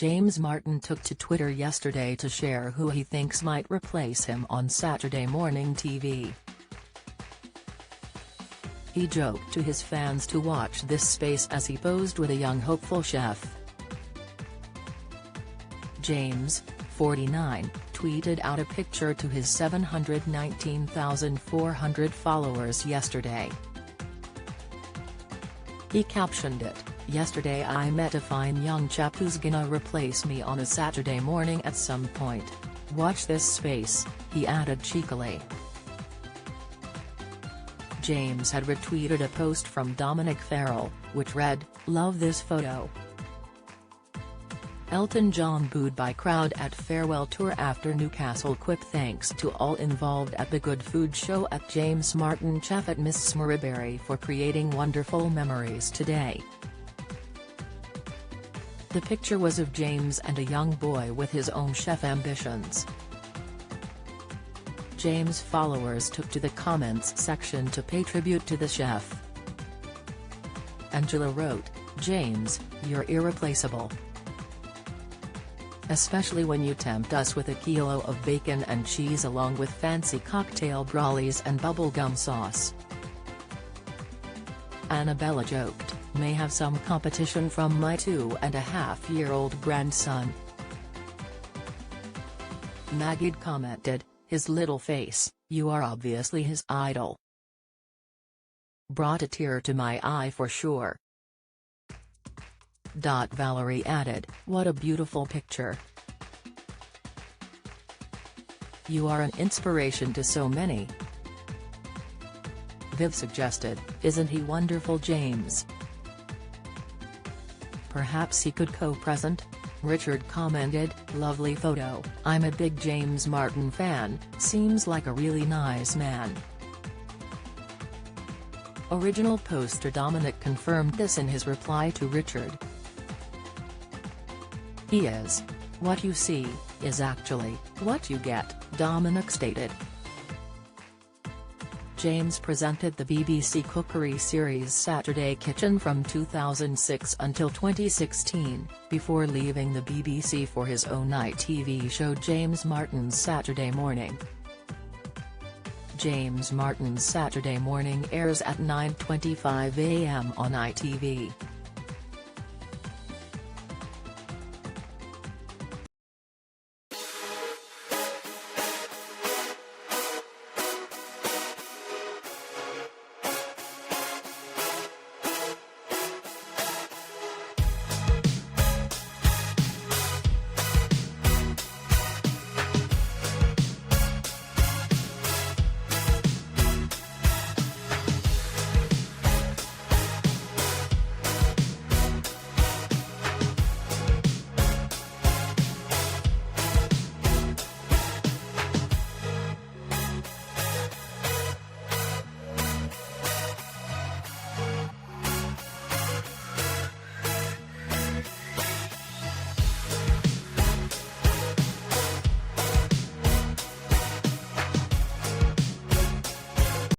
James Martin took to Twitter yesterday to share who he thinks might replace him on Saturday morning TV. He joked to his fans to watch this space as he posed with a young hopeful chef. James, 49, tweeted out a picture to his 719,400 followers yesterday. He captioned it, "Yesterday I met a fine young chap who's gonna replace me on a Saturday morning at some point. Watch this space," he added cheekily. James had retweeted a post from Dominic Farrell, which read, "Love this photo." Elton John booed by crowd at farewell tour after Newcastle quip thanks to all involved at the Good Food Show at James Martin Chef at Miss Smurryberry for creating wonderful memories today. The picture was of James and a young boy with his own chef ambitions. James' followers took to the comments section to pay tribute to the chef. Angela wrote, "James, you're irreplaceable. Especially when you tempt us with a kilo of bacon and cheese along with fancy cocktail brollies and bubblegum sauce." Annabella joked, "May have some competition from my 2.5-year-old grandson." Magid commented, "His little face, you are obviously his idol. Brought a tear to my eye for sure." Valerie added, "What a beautiful picture. You are an inspiration to so many." Viv suggested, "Isn't he wonderful, James? Perhaps he could co-present?" Richard commented, "Lovely photo, I'm a big James Martin fan, seems like a really nice man." Original poster Dominic confirmed this in his reply to Richard. "He is. What you see, is actually, what you get," Dominic stated. James presented the BBC cookery series Saturday Kitchen from 2006 until 2016, before leaving the BBC for his own ITV show James Martin's Saturday Morning. James Martin's Saturday Morning airs at 9:25 AM on ITV.